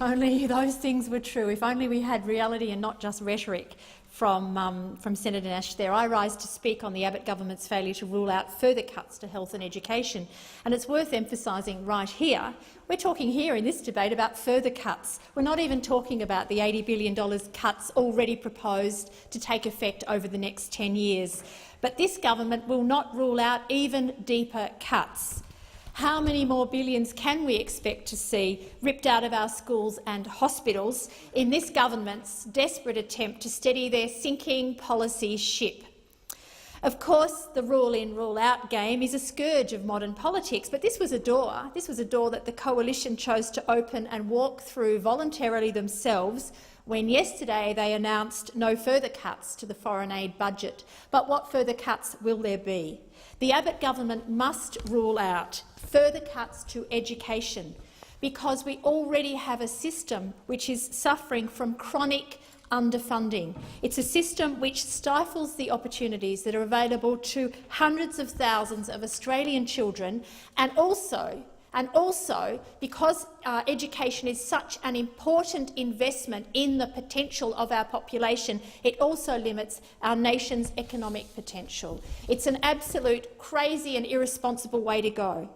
only those things were true, if only we had reality and not just rhetoric from Senator Nash there. I rise to speak on the Abbott government's failure to rule out further cuts to health and education. And it's worth emphasising right here, we're talking here in this debate about further cuts. We're not even talking about the $80 billion cuts already proposed to take effect over the next 10 years. But this government will not rule out even deeper cuts. How many more billions can we expect to see ripped out of our schools and hospitals in this government's desperate attempt to steady their sinking policy ship? Of course, the rule-in, rule-out game is a scourge of modern politics, but this was a door that the coalition chose to open and walk through voluntarily themselves when yesterday they announced no further cuts to the foreign aid budget. But what further cuts will there be? The Abbott government must rule out further cuts to education, because we already have a system which is suffering from chronic underfunding. It's a system which stifles the opportunities that are available to hundreds of thousands of Australian children, and also because education is such an important investment in the potential of our population, it also limits our nation's economic potential. It's an absolute crazy and irresponsible way to go.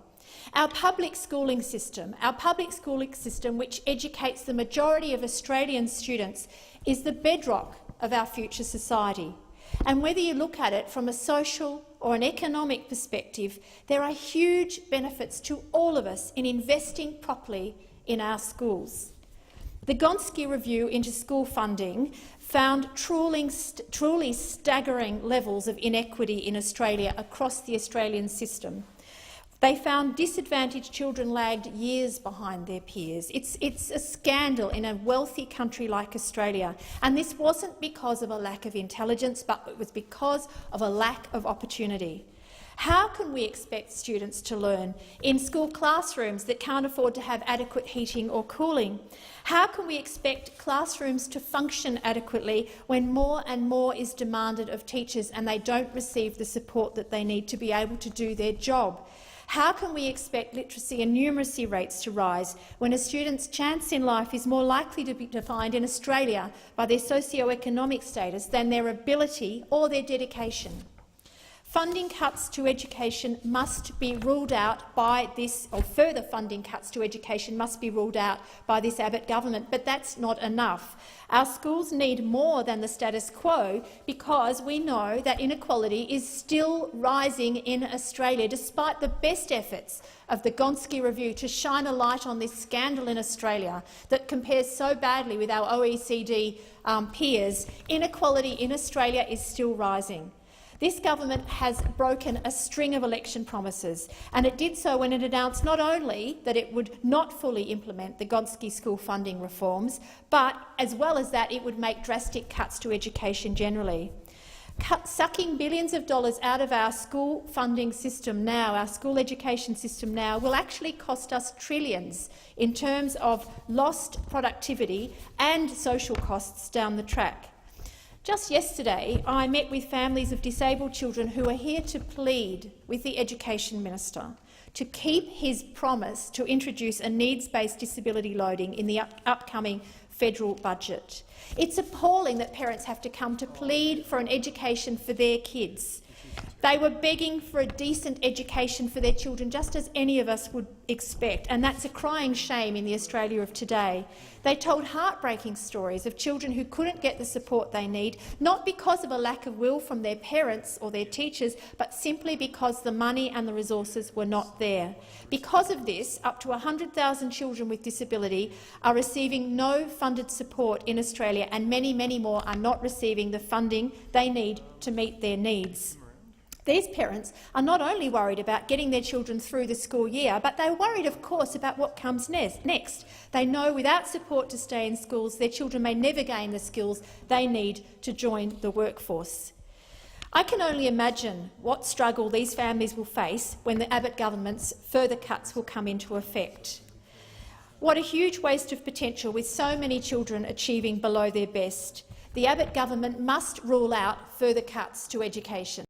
Our public schooling system, which educates the majority of Australian students, is the bedrock of our future society. And whether you look at it from a social or an economic perspective, there are huge benefits to all of us in investing properly in our schools. The Gonski review into school funding found truly staggering levels of inequity in Australia across the Australian system. They found disadvantaged children lagged years behind their peers. It's a scandal in a wealthy country like Australia, and this wasn't because of a lack of intelligence, but it was because of a lack of opportunity. How can we expect students to learn in school classrooms that can't afford to have adequate heating or cooling? How can we expect classrooms to function adequately when more and more is demanded of teachers and they don't receive the support that they need to be able to do their job? How can we expect literacy and numeracy rates to rise when a student's chance in life is more likely to be defined in Australia by their socio-economic status than their ability or their dedication? Funding cuts to education must be ruled out by this, or further funding cuts to education must be ruled out by this Abbott government, but that's not enough. Our schools need more than the status quo, because we know that inequality is still rising in Australia, despite the best efforts of the Gonski review to shine a light on this scandal in Australia that compares so badly with our OECD peers. Inequality in Australia is still rising. This government has broken a string of election promises, and it did so when it announced not only that it would not fully implement the Gonski school funding reforms, but as well as that it would make drastic cuts to education generally. Sucking billions of dollars out of our school funding system now, our school education system now, will actually cost us trillions in terms of lost productivity and social costs down the track. Just yesterday, I met with families of disabled children who are here to plead with the Education Minister to keep his promise to introduce a needs-based disability loading in the upcoming federal budget. It's appalling that parents have to come to plead for an education for their kids. They were begging for a decent education for their children, just as any of us would expect, and that's a crying shame in the Australia of today. They told heartbreaking stories of children who couldn't get the support they need, not because of a lack of will from their parents or their teachers, but simply because the money and the resources were not there. Because of this, up to 100,000 children with disability are receiving no funded support in Australia, and many, many more are not receiving the funding they need to meet their needs. These parents are not only worried about getting their children through the school year, but they're worried, of course, about what comes next. They know without support to stay in schools, their children may never gain the skills they need to join the workforce. I can only imagine what struggle these families will face when the Abbott government's further cuts will come into effect. What a huge waste of potential, with so many children achieving below their best. The Abbott government must rule out further cuts to education.